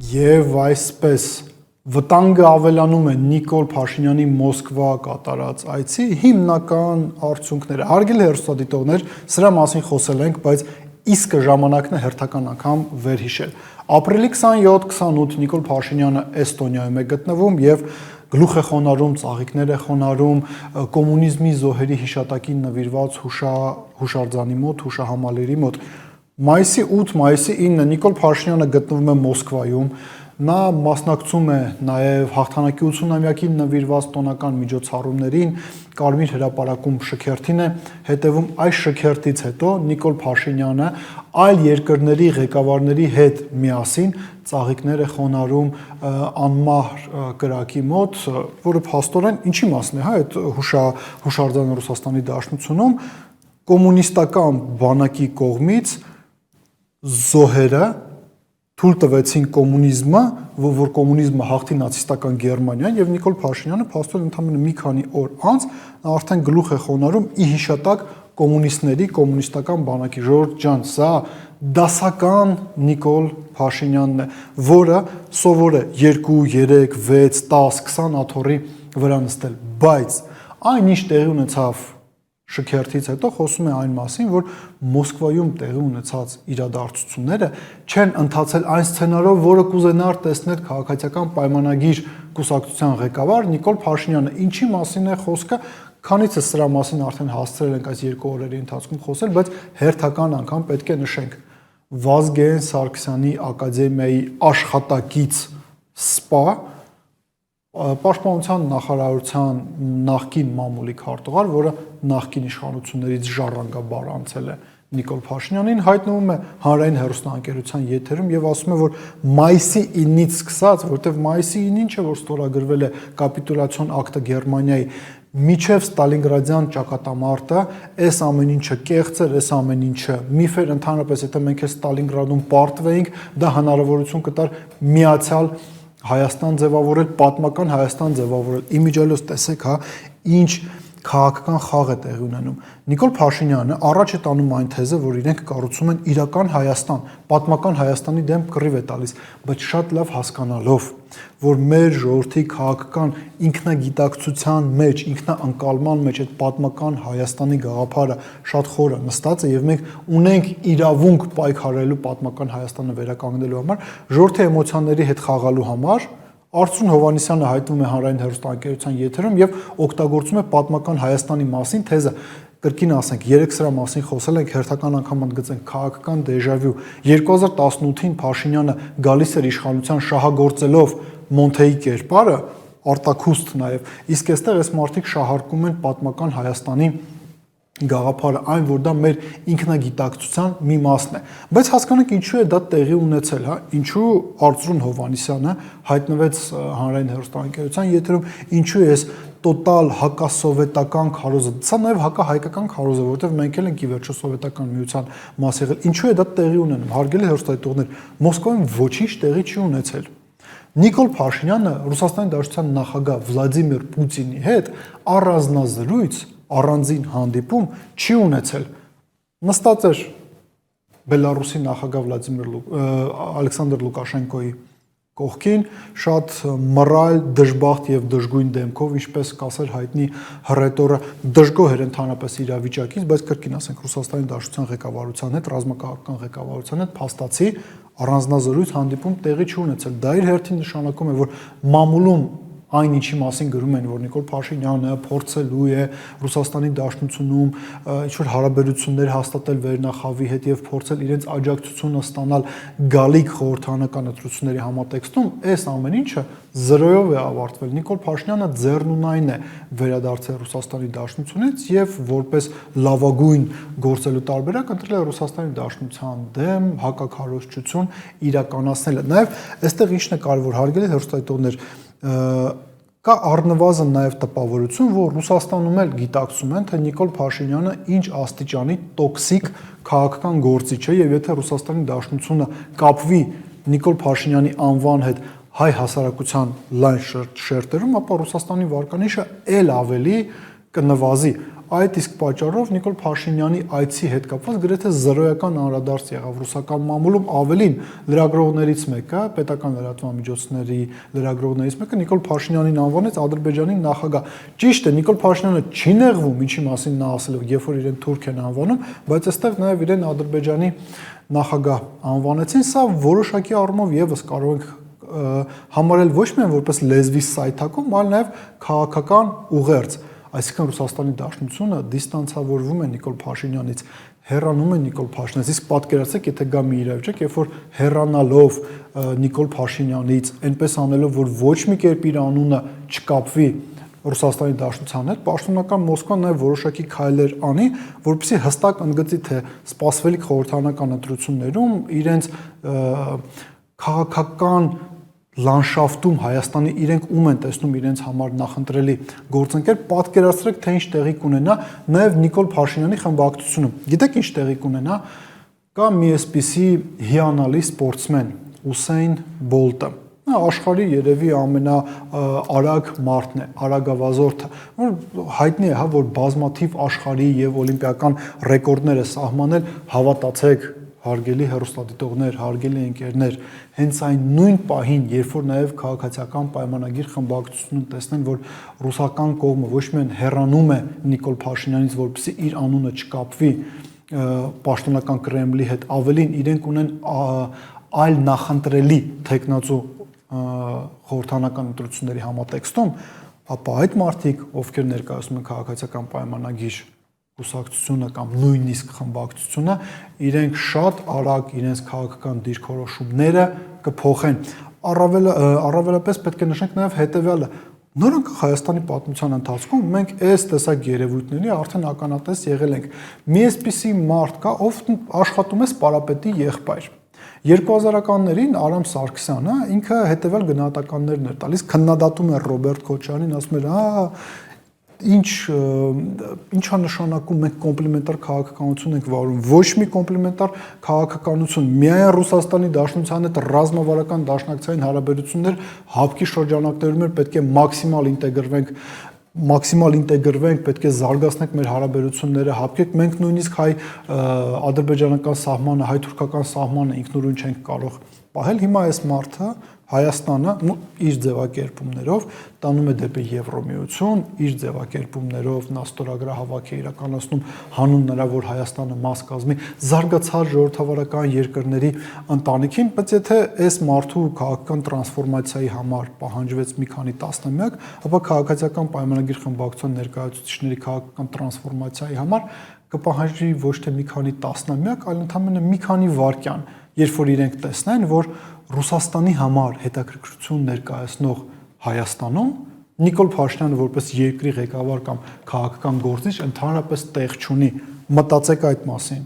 Եվ այսպես վտանգը ավելանում է Նիկոլ Փաշինյանի Մոսկվա կատարած այցի հիմնական արդյունքները։ Հարգելի հեռուստադիտողներ, սրա մասին խոսել ենք, բայց իսկը ժամանակն է հերթական անգամ վերհիշել։ Ապրիլի 27-28 Նիկոլ Փաշինյանը Էստոնիայում է գտնվում եւ գլուխ է խոնարհում, ծաղիկներ է խոնարհում կոմունիզմի զոհերի հիշատակին նվիրված հուշարձանի մոտ, հուշահամալիրի մոտ։ Մայիսի 8, մայիսի 9 Նիկոլ Փաշինյանը գտնվում է Մոսկվայում, նա մասնակցում է նաև հաղթանակի 80-ամյակին նվիրված տոնական միջոցառումներին, Կարմիր հրապարակում շքերթին է հետևում, այս շքերթից հետո Նիկոլ Փաշինյանը այլ երկրների ղեկավարների հետ միասին ծաղիկներ է խոնարհում անմահ կրակի մոտ, որը փաստորեն ինչի մասն է, հա, այդ հուշարձանը Ռուսաստանի Դաշնությունում կոմունիստական բանակի կողմից զոհերը թույլ տվեցին կոմունիզմը, որ կոմունիզմը հաղթի նացիստական Գերմանիան եւ Նիկոլ Փաշինյանը փաստորեն ընդամենը մի քանի օր անց արդեն գլուխ է խոնարհում ի հիշատակ կոմունիստների, կոմունիստական բանակի ժողովուրդ ջան, սա դասական Նիկոլ Փաշինյանն է, որը սովոր է 2, 3, 6, 10, 20 աթոռի վրա նստել, բայց այնինչ տեղի ունեցավ շքերթից հետո խոսում է այն մասին, որ Մոսկվայում տեղի ունեցած իրադարձությունները չեն ընթացել այն սցենարով, որը կուզենար տեսնել քաղաքացիական պայմանագիր կուսակցության ղեկավար Նիկոլ Փաշինյանը։ Ինչի մասին է խոսքը, քանիցս սրա մասին արդեն հասցրել ենք այս 2 օրերի ընթացքում խոսել, բայց հերթական անգամ պետք է նշենք Վազգեն Սարգսյանի ակադեմիայի աշխատակից սպա Պաշտպանության նախարարության նախկին մամուլի քարտուղար, որը նախկին իշխանություններից ժառանգաբար անցել է Նիկոլ Փաշինյանին, հայտնվում է հանրային հեռուստաընկերության եթերում եւ ասում է, որ մայիսի 9-ից սկսած, որտեղ մայիսի 9-ին չէ, որ ստորագրվել է կապիտուլյացիոն ակտը Գերմանիայի, միջև Ստալինգրադյան ճակատամարտը, այս ամեն ինչը կեղծ էր, այս ամեն ինչը միֆ էր, ընդհանրապես եթե մենք Ստալինգրադում պարտվեինք, դա հնարավորություն կտար միացյալ Հայաստան ձևավորել, պատմական Հայաստան ձևավորել, իմիջիալոց տեսեք, հա, ինչ քաղաքական խաղ է տեղի ունենում։ Նիկոլ Փաշինյանը առաջ է տանում այն թեզը, որ իրենք կառուցում են իրական Հայաստան, պատմական Հայաստանի դեմ կռիվ է տալիս, բայց շատ լավ հասկանալով, որ մեր ժողովրդի քաղաքական ինքնագիտակցության մեջ, ինքնաընկալման մեջ այդ պատմական Հայաստանի գաղափարը շատ խորը նստած է եւ մենք ունենք իրավունք պայքարելու պատմական Հայաստանը վերականգնելու համար, ժողովրդի էմոցիաների հետ խաղալու համար Արծրուն Հովհաննիսյանը հայտնվում է հանրային հեռուստաընկերության եթերում եւ օգտագործում է պատմական Հայաստանի մասին թեզը, կրկին ասենք, երեք սրա մասին խոսել ենք, հերթական անգամ ընդգծենք քաղաքական դեժավյու 2018-ին Փաշինյանը գալիս էր իշխանության շահագործելով Մոնթեի կերպարը, արտաքուստ նաեւ, իսկ այստեղ այս մարդիկ շահարկում են պատմական Հայաստանի գաղափարը, այն որ դա մեր ինքնագիտակցության մի մասն է, բայց հասկանանք ինչու է դա տեղի ունեցել, հա, ինչու Արծրուն Հովհաննիսյանը հայտնվեց հանրային հեռուստաընկերության եթերում, ինչու է այս տոտալ հակասովետական քարոզը, սա նաև հակահայկական քարոզ է, որովհետև մենք էլ ենք ի վերջո սովետական միության մաս եղել, ինչու է դա տեղի ունենում, հարգելի հեռուստադիտողներ, Մոսկվայում ոչինչ տեղի չի ունեցել։ Նիկոլ Փաշինյանը Ռուսաստանի Դաշնության նախագահ Վլադիմիր Պուտինի հետ առանձնազրույց առանձին հանդիպում չի ունեցել, նստած էր Բելարուսի նախագահ Ալեքսանդր Լուկաշենկոյի կողքին, շատ մռայլ, դժբախտ եւ դժգույն դեմքով, ինչպես կասեր հայտնի հռետորը, դժգոհ էր ընդհանրապես իրավիճակից, բայց կրկին ասենք Ռուսաստանի Դաշնության ղեկավարության հետ, ռազմական ղեկավարության հետ փաստացի առանձնազրույց հանդիպում տեղի չունեցել։ Դա իր հերթին նշանակում է, որ մամուլում այն ինչի մասին գրում են, որ Նիկոլ Փաշինյանը փորձելու է Ռուսաստանի Դաշնությունում ինչ-որ հարաբերություններ հաստատել վերնախավի հետ եւ փորձել իրենց աջակցությունը ստանալ գալիք խորհրդարանական ընտրությունների համատեքստում, այս ամեն ինչը զրոյով է ավարտվել։ Նիկոլ Փաշինյանը ձեռնունայն է վերադարձել Ռուսաստանի Դաշնությունից եւ որպես լավագույն գործելու տարբերակ ընտրել է Ռուսաստանի Դաշնության դեմ հակաքարոզչություն իրականացնելը։ Նաեւ այստեղ ինչն է կարևոր, հարգելի հեռուստադիտողներ, կա առնվազն նաև տպավորություն, որ Ռուսաստանում էլ գիտակցում են, թե Նիկոլ Փաշինյանը ինչ աստիճանի տոքսիկ քաղաքական գործիչ է եւ եթե Ռուսաստանի Դաշնությունը կապվի Նիկոլ Փաշինյանի անվան հետ հայ հասարակության լայն շերտերում, ապա Ռուսաստանի վարկանիշը ել ավելի կնվազի։ այդ իսկ պատճառով Նիկոլ Փաշինյանի այցի հետ կապված գրեթե զրոյական անդրադարձ եղավ ռուսական մամուլում, ավելին լրագրողներից մեկը, պետական լրատվամիջոցների լրագրողներից մեկը Նիկոլ Փաշինյանին անվանեց Ադրբեջանի նախագահ։ Ճիշտ է, Նիկոլ Փաշինյանը չի նեղվում, ինչի մասին նա ասել է, երբ որ իրեն թուրք են անվանում, բայց այստեղ նաև իրեն Ադրբեջանի նախագահ անվանեցին, սա որոշակի առումով եւս կարող ենք համարել ոչ միայն որպես լեզվի սայթակում, այլ նաև քաղաքական ուղերձ, այսինքն Ռուսաստանի Դաշնությունը դիստանցավորվում է Նիկոլ Փաշինյանից, հեռանում է Նիկոլ Փաշինյանից, իսկ պատկերացրեք, եթե գա մի իրավիճակ, երբ որ հեռանալով Նիկոլ Փաշինյանից, այնպես անելով, որ ոչ մի կերպ իր անունը չկապվի Ռուսաստանի Դաշնության հետ, պաշտոնական Մոսկվան նաև որոշակի քայլեր անի, որպեսզի հստակ ընդգծի, թե սպասվելիք խորհրդարանական ընտրություններում իրենց քաղաքական լանդշաֆտում Հայաստանի իրենք ում են տեսնում իրենց համար նախընտրելի գործընկեր, պատկերացրեք, թե ինչ տեղի կունենա նաև Նիկոլ Փաշինյանի խմբակցությունում։ Գիտեք ինչ տեղի կունենա, կա մի այսպիսի հիանալի սպորտսմեն Ուսեյն Բոլտը, նա աշխարհի երևի ամենաարագ մարդն է, արագավազորդը, որ հայտնի է, հա, որ բազմաթիվ աշխարհի եւ օլիմպիական ռեկորդներ է սահմանել, հավատացեք, հարգելի հեռուստադիտողներ, հարգելի ընկերներ, հենց այն նույն պահին, երբ որ նաև քաղաքացիական պայմանագիր խմբակցությունում տեսնեն, որ ռուսական կողմը ոչ միայն հեռանում է Նիկոլ Փաշինյանից, որպեսզի իր անունը չկապվի պաշտոնական Կրեմլի հետ, ավելին իրենք ունեն այլ նախընտրելի տեխնացու խորհրդարանական ընտրությունների համատեքստում, ապա այդ մարդիկ, ովքեր ներկայացնում են քաղաքացիական պայմանագիր կուսակցությունը կամ նույնիսկ խմբակցությունը, իրենք շատ արագ իրենց քաղաքական դիրքորոշումները կփոխեն։ Առավելապես պետք է նշենք նաև հետևյալը. նորընկ Հայաստանի պատմության ընթացքում մենք այս տեսակ երևույթների արդեն ականատես եղել ենք։ Մի այսպիսի մարդ կա, ով աշխատում է Սպարապետի եղբայր։ 2000-ականներին Արամ Սարգսյանը ինքը հետևյալ գնահատականներն էր տալիս, քննադատում էր Ռոբերտ Քոչարյանին, ասում էր, ինչա նշանակում մենք կոմպլիմենտար քաղաքականություն ենք վարում, ոչ մի կոմպլիմենտար քաղաքականություն, միայն Ռուսաստանի Դաշնության հետ ռազմավարական դաշնակցային հարաբերություններ հապկի շրջանակներում պետք է մաքսիմալ ինտեգրվենք, պետք է զարգացնենք մեր հարաբերությունները, հապկեք, մենք նույնիսկ հայ-ադրբեջանական սահմանը, հայ-թուրքական սահմանը ինքնուրույն չենք կարող պահել։ Հիմա այս մարդը Հայաստանը իր ձևակերպումներով տանում է դեպի Եվրոմիություն, իր ձևակերպումներով նա ստորագրահավաք է իրականացնում հանուն նրա, որ Հայաստանը մաս կազմի զարգացած ժողովրդավարական երկրների ընտանիքին, բայց եթե այս մարդու քաղաքական տրանսֆորմացիայի համար պահանջվեց մի քանի տասնամյակ, ապա քաղաքացիական պայմանագիր խմբակցության ներկայացուցիչների քաղաքական տրանսֆորմացիայի համար կպահանջի ոչ թե մի քանի տասնամյակ, այլ ընդամենը մի քանի վայրկյան, երբ որ իրենք տեսնեն, որ Ռուսաստանի համար հետաքրքրություն ներկայացնող Հայաստանում Նիկոլ Փաշինյանը որպես երկրի ղեկավար կամ քաղաքական գործիչ ընդհանրապես տեղ չունի։ Մտածեք այդ մասին։